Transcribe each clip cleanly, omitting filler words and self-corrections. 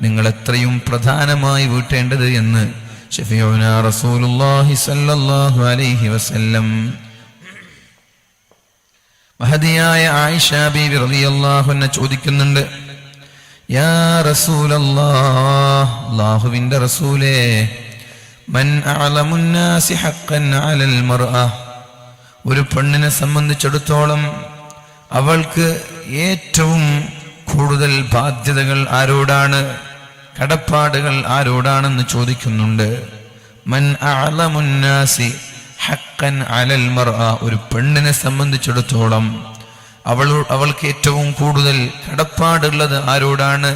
നിങ്ങൾ എത്രയും പ്രധാനമായി വീട്ടേണ്ടത് എന്ന് ശഫീഉനാ റസൂലുള്ളാഹി സ്വല്ലല്ലാഹു അലൈഹി വസല്ലം. മഹദിയായ ആയിഷ ബീവി റളിയല്ലാഹു അൻഹ ചോദിക്കുന്നുണ്ട്, യാ റസൂലല്ലാഹ്, അല്ലാഹുവിന്റെ റസൂലേ, മൻ അഅലമുൻ നാസി ഹഖ്ഖൻ അലൽ മർഅ, ഒരു പെണ്ണിനെ സംബന്ധിച്ചിടത്തോളം അവൾക്ക് ഏറ്റവും കൂടുതൽ ബാധ്യതകൾ ആരോടാണ്, കടപ്പാടുകൾ ആരോടാണെന്ന് ചോദിക്കുന്നുണ്ട്. മൻ അഅലമുൻ നാസി ഹഖ്ഖൻ അലൽ മർഅ, ഒരു പെണ്ണിനെ സംബന്ധിച്ചിടത്തോളം അവൾക്ക് ഏറ്റവും കൂടുതൽ കടപ്പാടുള്ളത് ആരോടാണ്,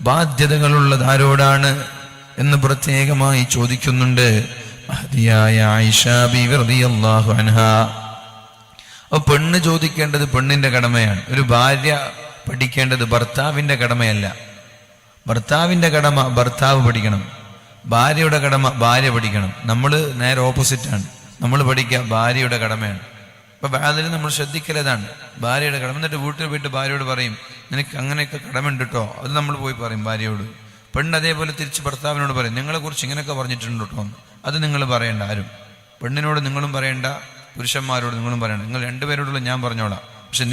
ബാധ്യതകളുള്ളത് ആരോടാണ് എന്ന് പ്രത്യേകമായി ചോദിക്കുന്നുണ്ട് മഹദിയായ ആയിഷ ബീവി റളിയല്ലാഹു അൻഹാ. അപ്പോൾ പെണ്ണ് ചോദിക്കേണ്ടത് പെണ്ണിന്റെ കടമയാണ്. ഒരു ഭാര്യ പഠിക്കേണ്ടത് ഭർത്താവിന്റെ കടമയല്ല. ഭർത്താവിന്റെ കടമ ഭർത്താവ് പഠിക്കണം, ഭാര്യയുടെ കടമ ഭാര്യ പഠിക്കണം. നമ്മൾ നേരെ ഓപ്പോസിറ്റാണ്. നമ്മൾ പഠിക്കുക ഭാര്യയുടെ കടമയാണ്. അപ്പൊ അതിൽ നമ്മൾ ശ്രദ്ധിക്കലതാണ് ഭാര്യയുടെ കടമ. എന്നിട്ട് വീട്ടിൽ പോയിട്ട് ഭാര്യയോട് പറയും, നിനക്ക് അങ്ങനെയൊക്കെ കടമുണ്ട് കേട്ടോ. അത് നമ്മൾ പോയി പറയും ഭാര്യയോട്. പെണ്ണ് അതേപോലെ തിരിച്ച് ഭർത്താവിനോട് പറയും, നിങ്ങളെ കുറിച്ച് ഇങ്ങനെയൊക്കെ പറഞ്ഞിട്ടുണ്ട് കേട്ടോ. അത് നിങ്ങൾ പറയണ്ട ആരും. പെണ്ണിനോട് നിങ്ങളും പറയണ്ട, പുരുഷന്മാരോട് നിങ്ങളും പറയണ്ട. നിങ്ങൾ രണ്ടുപേരോടുള്ള ഞാൻ പറഞ്ഞോളാം. പക്ഷെ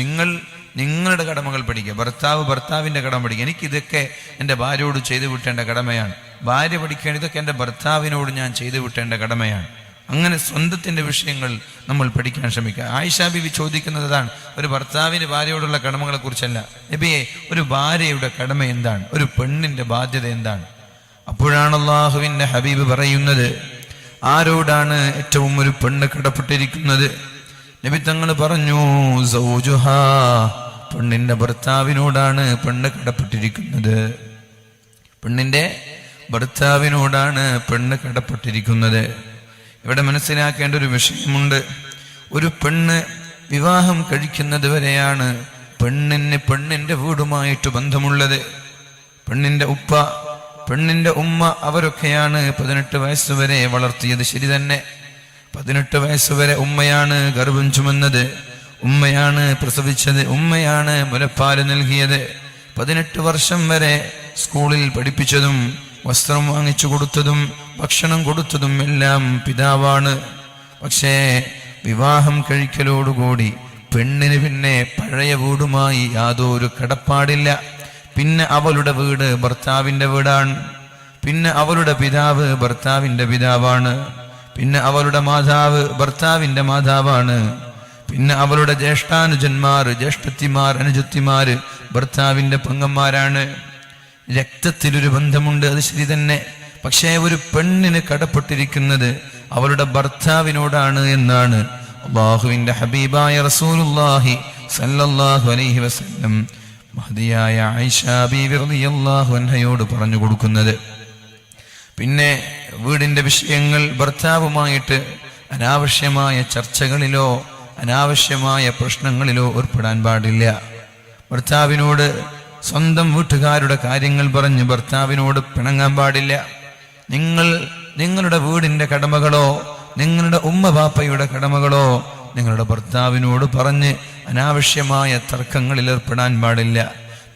നിങ്ങളുടെ കടമകൾ പഠിക്കുക. ഭർത്താവ് ഭർത്താവിന്റെ കടമ പഠിക്കുക. എനിക്കിതൊക്കെ എൻ്റെ ഭാര്യയോട് ചെയ്തു വിട്ടേണ്ട കടമയാണ്. ഭാര്യ പഠിക്കേണ്ട ഇതൊക്കെ എൻ്റെ ഭർത്താവിനോട് ഞാൻ ചെയ്തു വിട്ടേണ്ട കടമയാണ്. അങ്ങനെ സ്വന്തത്തിന്റെ വിഷയങ്ങൾ നമ്മൾ പഠിക്കാൻ ശ്രമിക്കുക. ആയിഷ ബീവി ചോദിക്കുന്നത് അതാണ്, ഒരു ഭർത്താവിന് ഭാര്യയോടുള്ള കടമകളെ കുറിച്ചല്ല. നബിയെ, ഒരു ഭാര്യയുടെ കടമ എന്താണ്, ഒരു പെണ്ണിന്റെ ബാധ്യത എന്താണ്? അപ്പോഴാണ് അല്ലാഹുവിന്റെ ഹബീബ് പറയുന്നത്, ആരോടാണ് ഏറ്റവും ഒരു പെണ്ണ് കടപ്പെട്ടിരിക്കുന്നത്? നബി തങ്ങൾ പറഞ്ഞു, സൗജുഹാ, പെണ്ണിന്റെ ഭർത്താവിനോടാണ് പെണ്ണ് കടപ്പെട്ടിരിക്കുന്നത്. പെണ്ണിന്റെ ഭർത്താവിനോടാണ് പെണ്ണ് കടപ്പെട്ടിരിക്കുന്നത്. ഇവിടെ മനസ്സിലാക്കേണ്ട ഒരു വിഷയമുണ്ട്. ഒരു പെണ്ണ് വിവാഹം കഴിക്കുന്നത് വരെയാണ് പെണ്ണിന്റെ വീടുമായിട്ട് ബന്ധമുള്ളത്. പെണ്ണിന്റെ ഉപ്പ, പെണ്ണിന്റെ ഉമ്മ, അവരൊക്കെയാണ് 18 വയസ്സുവരെ വളർത്തിയത്. ശരി തന്നെ, 18 വയസ്സുവരെ ഉമ്മയാണ് ഗർഭം ചുമന്നത്, ഉമ്മയാണ് പ്രസവിച്ചത്, ഉമ്മയാണ് മുലപ്പാല് നൽകിയത്. 18 വർഷം വരെ സ്കൂളിൽ പഠിപ്പിച്ചതും വസ്ത്രം വാങ്ങിച്ചു കൊടുത്തതും ഭക്ഷണം കൊടുത്തതും എല്ലാം പിതാവാണ്. പക്ഷേ വിവാഹം കഴിക്കലോടുകൂടി പെണ്ണിന് പിന്നെ പഴയ വീടുമായി യാതൊരു കടപ്പാടില്ല. പിന്നെ അവളുടെ വീട് ഭർത്താവിന്റെ വീടാണ്. പിന്നെ അവളുടെ പിതാവ് ഭർത്താവിന്റെ പിതാവാണ്. പിന്നെ അവളുടെ മാതാവ് ഭർത്താവിന്റെ മാതാവാണ്. പിന്നെ അവളുടെ ജ്യേഷ്ഠാനുജന്മാർ, ജ്യേഷ്ഠത്തിമാർ, അനുജത്തിമാര് ഭർത്താവിന്റെ പെങ്ങന്മാരാണ്. രക്തത്തിലൊരു ബന്ധമുണ്ട്, അത് ശരി തന്നെ. പക്ഷേ ഒരു പെണ്ണിന് കടപ്പെട്ടിരിക്കുന്നത് അവളുടെ ഭർത്താവിനോടാണ് എന്നാണ് അല്ലാഹുവിന്റെ ഹബീബായ റസൂലുള്ളാഹി സല്ലല്ലാഹു അലൈഹി വസല്ലം മഹദിയായ ആയിഷ ബീവി റളിയല്ലാഹു അൻഹയോട് പറഞ്ഞു കൊടുക്കുന്നത്. പിന്നെ വീടിന്റെ വിഷയങ്ങൾ ഭർത്താവുമായിട്ട് അനാവശ്യമായ ചർച്ചകളിലോ അനാവശ്യമായ പ്രശ്നങ്ങളിലോ ഏർപ്പെടാൻ പാടില്ല. ഭർത്താവിനോട് സ്വന്തം വീട്ടുകാരുടെ കാര്യങ്ങൾ പറഞ്ഞ് ഭർത്താവിനോട് പിണങ്ങാൻ പാടില്ല. നിങ്ങളുടെ വീടിന്റെ കടമകളോ നിങ്ങളുടെ ഉമ്മ ബാപ്പയുടെ കടമകളോ നിങ്ങളുടെ ഭർത്താവിനോട് പറഞ്ഞ് അനാവശ്യമായ തർക്കങ്ങളിൽ ഏർപ്പെടാൻ പാടില്ല.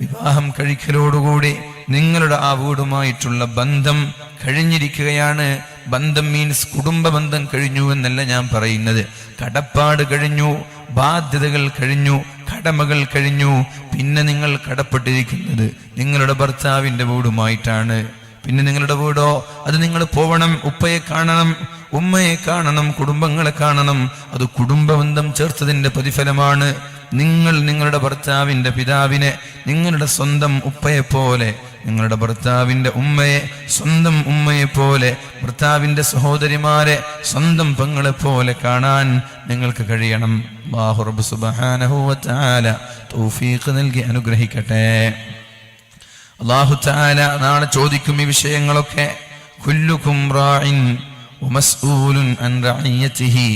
വിവാഹം കഴിക്കലോടുകൂടി നിങ്ങളുടെ ആ വീടുമായിട്ടുള്ള ബന്ധം കഴിഞ്ഞിരിക്കുകയാണ്. ബന്ധം മീൻസ് കുടുംബ ബന്ധം കഴിഞ്ഞു എന്നല്ല ഞാൻ പറയുന്നത്. കടപ്പാട് കഴിഞ്ഞു, ബാധ്യതകൾ കഴിഞ്ഞു, കടമകൾ കഴിഞ്ഞു. പിന്നെ നിങ്ങൾ കടപ്പെട്ടിരിക്കുന്നത് നിങ്ങളുടെ ഭർത്താവിന്റെ വീടുമായിട്ടാണ്. പിന്നെ നിങ്ങളുടെ വീടോ, അത് നിങ്ങൾ പോവണം, ഉപ്പയെ കാണണം, ഉമ്മയെ കാണണം, കുടുംബങ്ങളെ കാണണം. അത് കുടുംബബന്ധം ചേർത്തതിന്റെ പ്രതിഫലമാണ്. നിങ്ങൾ നിങ്ങളുടെ ഭർത്താവിന്റെ പിതാവിനെ നിങ്ങളുടെ സ്വന്തം ഉപ്പയെ പോലെ, നിങ്ങളുടെ ഭർത്താവിന്റെ ഉമ്മയെ സ്വന്തം ഉമ്മയെ പോലെ, ഭർത്താവിന്റെ സഹോദരിമാരെ സ്വന്തം പെങ്ങളെ പോലെ കാണാൻ നിങ്ങൾക്ക് കഴിയണം. അല്ലാഹു റബ്ബ് സുബ്ഹാനഹു വ തആല തൗഫീഖ് നൽകി അനുഗ്രഹിക്കട്ടെ. അല്ലാഹു തആല നാളെ ചോദിക്കും ഈ വിഷയങ്ങളൊക്കെ. കുല്ലുകും റാഇൻ വമസ്ഊലുൻ അൻ റഇയതിഹി,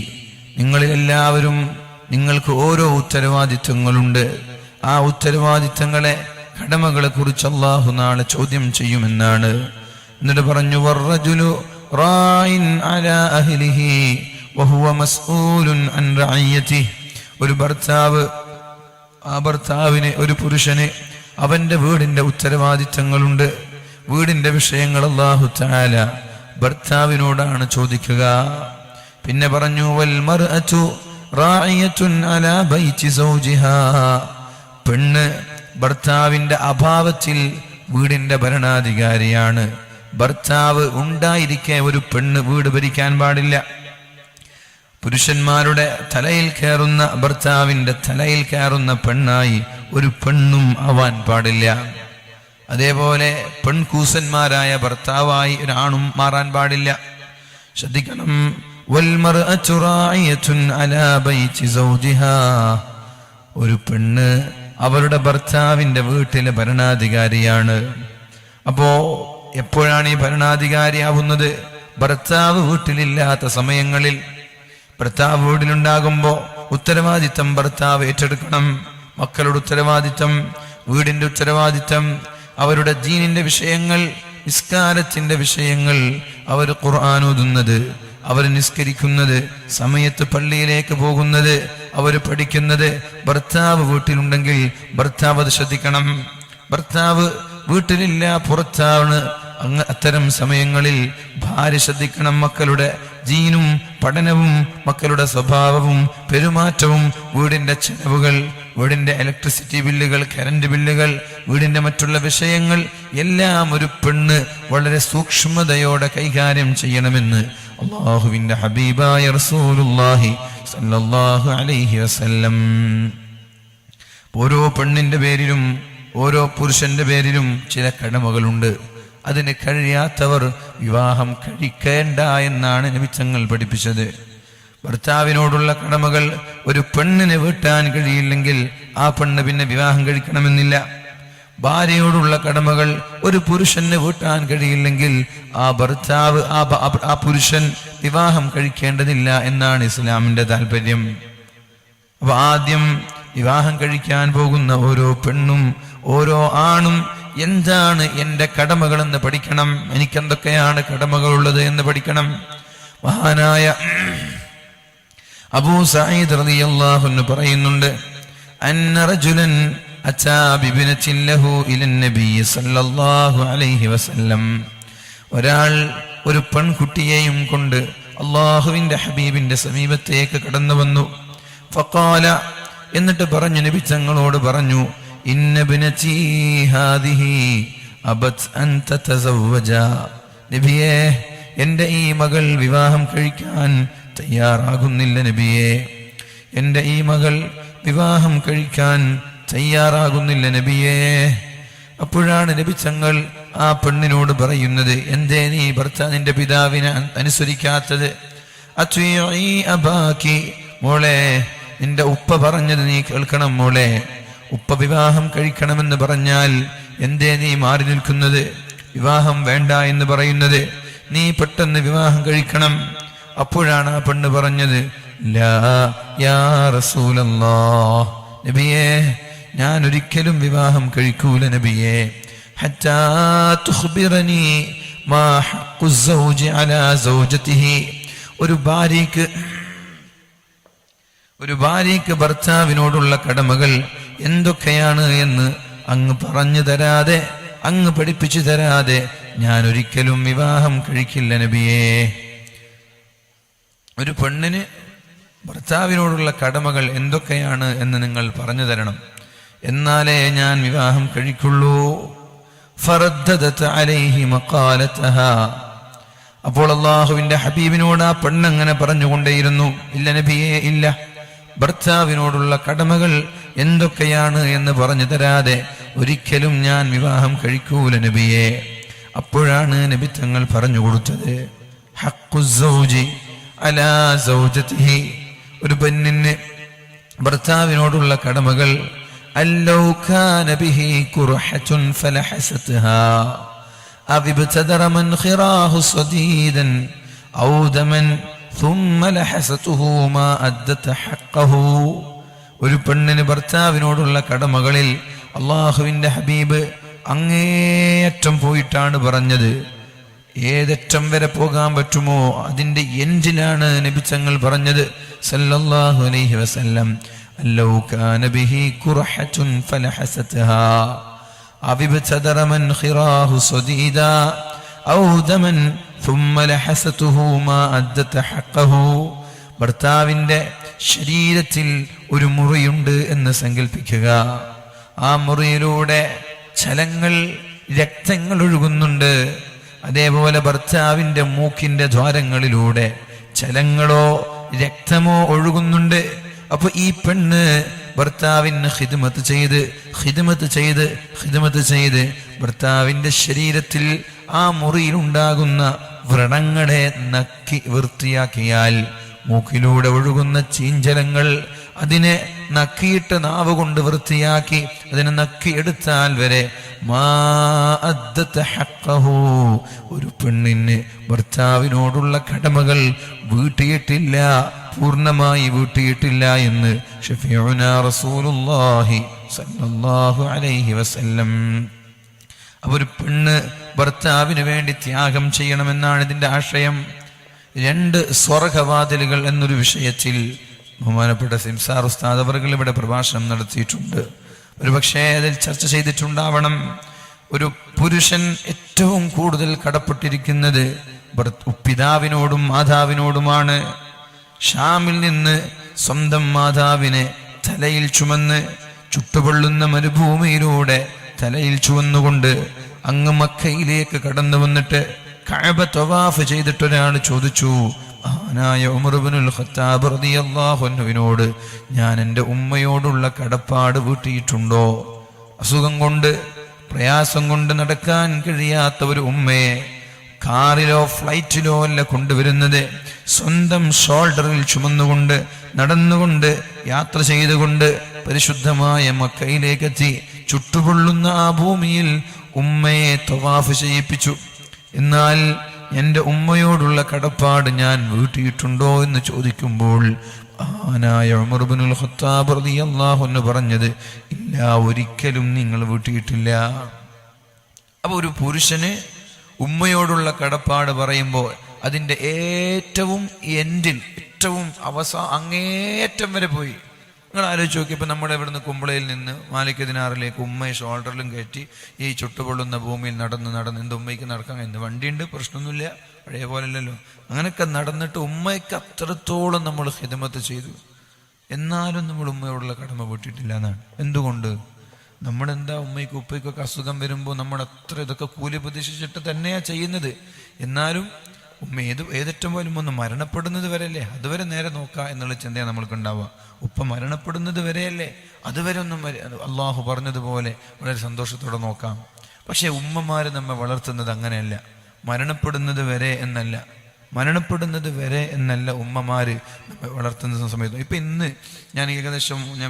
നിങ്ങളെല്ലാവരും നിങ്ങൾക്ക് ഓരോ ഉത്തരവാദിത്വങ്ങളുണ്ട്. ആ ഉത്തരവാദിത്തങ്ങളെ, കടമകളെ കുറിച്ച് അല്ലാഹു നാളെ ചോദ്യം ചെയ്യുമെന്നാണ്. എന്നിട്ട് പറഞ്ഞു, വറജുലു റായിൻ അലാ അഹ്ലിഹി വഹുവ മസ്ഊലുൻ അൻ റഇയതിഹി, ഒരു ഭർത്താവ്, ആ ഭർത്താവിന്, ഒരു പുരുഷന് അവന്റെ വീടിന്റെ ഉത്തരവാദിത്തങ്ങളുണ്ട്. വീടിന്റെ വിഷയങ്ങൾ അല്ലാഹു തആല ഭർത്താവിനോടാണ് ചോദിക്കുക. പിന്നെ പറഞ്ഞു വൽ മർഅതു റാഇയത്തുൻ അലാ ബൈതി സൗജിഹാ, പെണ്ണ് ഭർത്താവിന്റെ അഭാവത്തിൽ വീടിന്റെ ഭരണാധികാരിയാണ്. ഭർത്താവ് ഉണ്ടായിരിക്കെ ഒരു പെണ്ണ് വീട് ഭരിക്കാൻ പാടില്ല. പുരുഷന്മാരുടെ തലയിൽ കയറുന്ന, ഭർത്താവിന്റെ തലയിൽ കയറുന്ന പെണ്ണായി ഒരു പെണ്ണും ആവാൻ പാടില്ല. അതേപോലെ പെൺകൂസന്മാരായ ഭർത്താവായി ഒരാണും മാറാൻ പാടില്ല. ശ്രദ്ധിക്കണം. വൽമർഅതു റാഇയത്തുൻ അലാ ബൈതി സൗജിഹാ, ഒരു പെണ്ണ് അവരുടെ ഭർത്താവിന്റെ വീട്ടിലെ ഭരണാധികാരിയാണ്. അപ്പോ എപ്പോഴാണ് ഈ ഭരണാധികാരിയാവുന്നത്? ഭർത്താവ് വീട്ടിലില്ലാത്ത സമയങ്ങളിൽ. ഭർത്താവ് വീട്ടിലുണ്ടാകുമ്പോ ഉത്തരവാദിത്തം ഭർത്താവ് ഏറ്റെടുക്കണം. മക്കളുടെ ഉത്തരവാദിത്തം, വീടിന്റെ ഉത്തരവാദിത്തം, അവരുടെ ദീനിന്റെ വിഷയങ്ങൾ, നിസ്കാരത്തിന്റെ വിഷയങ്ങൾ, അവർ ഖുർആൻ ഓതുന്നത്, അവർ നിസ്കരിക്കുന്നത്, സമയത്ത് പള്ളിയിലേക്ക് പോകുന്നത്, അവർ പഠിക്കുന്നത്. ഭർത്താവ് വീട്ടിലുണ്ടെങ്കിൽ ഭർത്താവ് അത് ശ്രദ്ധിക്കണം. ഭർത്താവ് വീട്ടിലില്ല, പുറത്താണ്, അത്തരം സമയങ്ങളിൽ ഭാര്യ ശ്രദ്ധിക്കണം. മക്കളുടെ ദീനും പഠനവും, മക്കളുടെ സ്വഭാവവും പെരുമാറ്റവും, വീടിന്റെ ചെലവുകൾ, വീടിന്റെ ഇലക്ട്രിസിറ്റി ബില്ലുകൾ, കറണ്ട് ബില്ലുകൾ, വീടിന്റെ മറ്റുള്ള വിഷയങ്ങൾ എല്ലാം ഒരു പെണ്ണ് വളരെ സൂക്ഷ്മതയോടെ കൈകാര്യം ചെയ്യണമെന്ന് അല്ലാഹുവിന്റെ ഹബീബായ റസൂലുള്ളാഹി സ്വല്ലല്ലാഹു അലൈഹി വസല്ലം. ഓരോ പെണ്ണിന്റെ പേരിലും ഓരോ പുരുഷന്റെ പേരിലും ചില കടമകളുണ്ട്. അതിന് കഴിയാത്തവർ വിവാഹം കഴിക്കേണ്ട എന്നാണ് നബി തങ്ങൾ പഠിപ്പിച്ചത്. ഭർത്താവിനോടുള്ള കടമകൾ ഒരു പെണ്ണിന് വീട്ടാൻ കഴിയില്ലെങ്കിൽ ആ പെണ്ണ് പിന്നെ വിവാഹം കഴിക്കണമെന്നില്ല. ഭാര്യയോടുള്ള കടമകൾ ഒരു പുരുഷന് വീട്ടാൻ കഴിയില്ലെങ്കിൽ ആ ഭർത്താവ്, ആ പുരുഷൻ വിവാഹം കഴിക്കേണ്ടതില്ല എന്നാണ് ഇസ്ലാമിന്റെ താല്പര്യം. അപ്പൊ ആദ്യം വിവാഹം കഴിക്കാൻ പോകുന്ന ഓരോ പെണ്ണും ഓരോ ആണും എന്താണ് എന്റെ കടമകൾ എന്ന് പഠിക്കണം. എനിക്കെന്തൊക്കെയാണ് കടമകളുള്ളത് എന്ന് പഠിക്കണം. മഹാനായ അബൂ സഈദ് റളിയല്ലാഹു അൻഹു പറയുന്നുണ്ട്, അന്ന റജുലൻ അതാ ബിബനത്തിൻ ലഹു ഇലൻ നബി സല്ലല്ലാഹു അലൈഹി വസല്ലം, ഒരാൾ ഒരു പെൺകുട്ടിയെയും കൊണ്ട് അല്ലാഹുവിന്റെ ഹബീബിന്റെ സമീപത്തേക്ക് കടന്നു വന്നു. ഫഖാല, എന്നിട്ട് പറഞ്ഞു, നബി തങ്ങളോട് പറഞ്ഞു, ഇന്ന ബിനതി ഹാദിഹി അബത് അൻ തതസവ്വജ, നബിയേ എൻ്റെ ഈ മകൾ വിവാഹം കഴിക്കാൻ തയ്യാറാകുന്നില്ല നബിയേ, എൻ്റെ ഈ മകൾ വിവാഹം കഴിക്കാൻ തയ്യാറാകുന്നില്ല നബിയേ. അപ്പോഴാണ് നബി തങ്ങൾ ആ പെണ്ണിനോട് പറയുന്നത്, എന്തേ നീ നിന്റെ പിതാവിനെ അനുസരിക്കാത്തത്? അത്വീഇ അബാക്കി, മോളെ നിന്റെ ഉപ്പ പറഞ്ഞത് നീ കേൾക്കണം മോളെ. ഉപ്പ വിവാഹം കഴിക്കണമെന്ന് പറഞ്ഞാൽ എന്തേ നീ മാറി നിൽക്കുന്നത്? വിവാഹം വേണ്ട എന്ന് പറയുന്നത്? നീ പെട്ടെന്ന് വിവാഹം കഴിക്കണം. അപ്പോഴാണ് ആ പെണ്ണ് പറഞ്ഞത്, ലാ യാ റസൂലല്ലാഹ്, നബിയേ ഞാൻ ഒരിക്കലും വിവാഹം കഴിക്കൂല നബിയേ. ഹത്താ തുഖ്ബിറനി മാ ഹഖ്ഖു സൗജി അലാ സൗജതിഹി, ഒരു ഭാര്യയ്ക്ക് ഭർത്താവിനോടുള്ള കടമകൾ എന്തൊക്കെയാണ് എന്ന് അങ്ങ് പറഞ്ഞു തരാതെ, അങ്ങ് പഠിപ്പിച്ചു തരാതെ ഞാൻ ഒരിക്കലും വിവാഹം കഴിക്കില്ല നബിയേ. ഒരു പെണ്ണിന് ഭർത്താവിനോടുള്ള കടമകൾ എന്തൊക്കെയാണ് എന്ന് നിങ്ങൾ പറഞ്ഞു തരണം, എന്നാലേ ഞാൻ വിവാഹം കഴിക്കുള്ളൂ. ഫറദ്ദദത അലൈഹി മഖാലതഹാ, അപ്പോൾ അല്ലാഹുവിന്റെ ഹബീബിനോട് ആ പെണ്ണങ്ങനെ പറഞ്ഞുകൊണ്ടേയിരുന്നു, ഇല്ല നബിയേ ഇല്ല, ഭർത്താവിനോടുള്ള കടമകൾ എന്തൊക്കെയാണ് എന്ന് പറഞ്ഞു തരാതെ ഒരിക്കലും ഞാൻ വിവാഹം കഴിക്കൂല നബിയേ. അപ്പോഴാണ് നബി തങ്ങൾ പറഞ്ഞു കൊടുത്തത്, ഹഖ്ഖു സൗജി അലാ സൗജതിഹി, ഒരു പെണ്ണിന് ഭർത്താവിനോടുള്ള കടമകൾ, അല്ലൗ കാന ബിഹി ഖുർഹത്തുൻ ഫലഹസത്ഹാ അവിബ്തദറ മൻ ഖിറാഹു സദീദൻ ഔ ദമൻ ثم لحسته ما أدت حقه. ഒരു പെണ്ണിന് ഭർത്താവിനോടുള്ള കടമകളിൽ അള്ളാഹുവിന്റെ ഹബീബ് അങ്ങേയറ്റം പോയിട്ടാണ് പറഞ്ഞത്. ഏതറ്റം വരെ പോകാൻ പറ്റുമോ അതിന്റെ എൻഡിലാണ് നബി തങ്ങൾ പറഞ്ഞത് സല്ലല്ലാഹു അലൈഹി വസല്ലം, അല്ലൗ കാന ബിഹി ഖുർഹത്തുൻ ഫലഹസത്ഹാ, അവിബ്തദറ മൻ ഖിറാഹു സദീദാ ഔ ദമൻ ثم لحسته ما أدت حقه. ഭർത്താവിന്റെ ശരീരത്തിൽ ഒരു മുറിയുണ്ട് എന്ന് സങ്കല്പിക്കുക. ആ മുറിയിലൂടെ ചലങ്ങൾ, രക്തങ്ങൾ ഒഴുകുന്നുണ്ട്. അതേപോലെ ഭർത്താവിന്റെ മൂക്കിന്റെ ദ്വാരങ്ങളിലൂടെ ചലങ്ങളോ രക്തമോ ഒഴുകുന്നുണ്ട്. അപ്പൊ ഈ പെണ്ണ് ഭർത്താവിന് ഖിദ്മത്ത് ചെയ്ത് ഭർത്താവിന്റെ ശരീരത്തിൽ ആ മുറിയിൽ ഉണ്ടാകുന്ന വ്രണങ്ങളെ നക്കി വൃത്തിയാക്കിയാൽ, മൂക്കിലൂടെ ഒഴുകുന്ന ചീഞ്ചലങ്ങൾ അതിനെ നക്കിയിട്ട് നാവ് കൊണ്ട് വൃത്തിയാക്കി അതിനെ നക്കിയെടുത്താൽ വരെ ഒരു പെണ്ണിന് ഭർത്താവിനോടുള്ള കടമകൾ പൂർണ്ണമായി വീട്ടിയിട്ടില്ല എന്ന് ഷഫീഉനാ റസൂലുള്ളാഹി സ്വല്ലല്ലാഹു അലൈഹി വസല്ലം. അപ്പോൾ ഒരു പെണ്ണ് ഭർത്താവിന് വേണ്ടി ത്യാഗം ചെയ്യണമെന്നാണ് ഇതിന്റെ ആശയം. 2 സ്വർഗവാതിലുകൾ എന്നൊരു വിഷയത്തിൽ ബഹുമാനപ്പെട്ട സിംസാർ ഉസ്താദ് അവർകൾ ഇവിടെ പ്രഭാഷണം നടത്തിയിട്ടുണ്ട്. ഒരു പക്ഷേ അതിൽ ചർച്ച ചെയ്തിട്ടുണ്ടാവണം. ഒരു പുരുഷൻ ഏറ്റവും കൂടുതൽ കടപ്പെട്ടിരിക്കുന്നത് പിതാവിനോടും മാതാവിനോടുമാണ്. ഷാമിൽ നിന്ന് സ്വന്തം മാതാവിനെ തലയിൽ ചുമന്ന് ചുട്ടുപൊള്ളുന്ന മരുഭൂമിയിലൂടെ തലയിൽ ചുവന്നുകൊണ്ട് അങ്ങ് മക്കയിലേക്ക് കടന്നു വന്നിട്ട് കഅബ തവാഫ് ചെയ്തിട്ടൊരാൾ ചോദിച്ചു, മഹാനായ ഉമർ ഇബ്നുൽ ഖത്താബ് റളിയല്ലാഹു അൻഹുവിനോട് ഞാൻ എൻ്റെ ഉമ്മയോടുള്ള കടപ്പാട് വീട്ടിയിട്ടുണ്ടോ? അസുഖം കൊണ്ട്, പ്രയാസം കൊണ്ട് നടക്കാൻ കഴിയാത്ത ഒരു ഉമ്മയെ കാറിലോ ഫ്ലൈറ്റിലോ അല്ല കൊണ്ടുവരുന്നത്, സ്വന്തം ഷോൾഡറിൽ ചുമന്നുകൊണ്ട് നടന്നുകൊണ്ട് യാത്ര ചെയ്തുകൊണ്ട് പരിശുദ്ധമായ മക്കയിലേക്കെത്തി ചുട്ടുപൊള്ളുന്ന ആ ഭൂമിയിൽ ഉമ്മയെ തവാഫ് ചെയ്യിപ്പിച്ചു. എന്നാൽ എൻ്റെ ഉമ്മയോടുള്ള കടപ്പാട് ഞാൻ വീട്ടിയിട്ടുണ്ടോ എന്ന് ചോദിക്കുമ്പോൾ മഹാനായ ഉമർ ഇബ്നുൽ ഖത്താബ് റളിയല്ലാഹു അൻഹു പറഞ്ഞത്, ഇല്ല, ഒരിക്കലും നിങ്ങൾ വീട്ടിയിട്ടില്ല. അപ്പൊ ഒരു പുരുഷന് ഉമ്മയോടുള്ള കടപ്പാട് പറയുമ്പോൾ അതിൻ്റെ ഏറ്റവും എൻഡിൽ, ഏറ്റവും അങ്ങേറ്റം വരെ പോയി. നിങ്ങൾ ആലോചിച്ച് നോക്കി, ഇപ്പം നമ്മുടെ ഇവിടുന്ന് കുമ്പളയിൽ നിന്ന് മാലിക് ദിനാറിലേക്ക് ഉമ്മയെ ഷോൾഡറിലും കയറ്റി ഈ ചുട്ടുപൊള്ളുന്ന ഭൂമിയിൽ നടന്ന് എന്ത് ഉമ്മയ്ക്ക് നടക്കാൻ, എന്ത് വണ്ടിയുണ്ട്, പ്രശ്നമൊന്നുമില്ല, പഴയ പോലല്ലോ. അങ്ങനെയൊക്കെ നടന്നിട്ട് ഉമ്മയ്ക്ക് അത്രത്തോളം നമ്മൾ ഖിദ്മത്ത് ചെയ്തു. എന്നാലും നമ്മൾ ഉമ്മയോടുള്ള കടമ വീട്ടിയിട്ടില്ല എന്നാണ്. എന്തുകൊണ്ട്? നമ്മളെന്താ ഉമ്മയ്ക്ക് ഉപ്പയ്ക്കൊക്കെ അസുഖം വരുമ്പോൾ നമ്മൾ അത്ര ഇതൊക്കെ കൂലി പ്രതീക്ഷിച്ചിട്ട് തന്നെയാണ് ചെയ്യുന്നത്. എന്നാലും ഉമ്മ ഏതറ്റം പോലും ഒന്ന് മരണപ്പെടുന്നത് വരെയല്ലേ, അതുവരെ നേരെ നോക്കുക എന്നുള്ള ചിന്തയാണ് നമ്മൾക്ക് ഉണ്ടാവുക. ഉപ്പ മരണപ്പെടുന്നത് വരെയല്ലേ, അതുവരെ ഒന്നും അള്ളാഹു പറഞ്ഞതുപോലെ വളരെ സന്തോഷത്തോടെ നോക്കാം. പക്ഷെ ഉമ്മമാര് നമ്മെ വളർത്തുന്നത് അങ്ങനെയല്ല. മരണപ്പെടുന്നത് വരെ എന്നല്ല ഉമ്മമാര് നമ്മെ വളർത്തുന്ന സമയത്ത്. ഇപ്പം ഇന്ന് ഞാൻ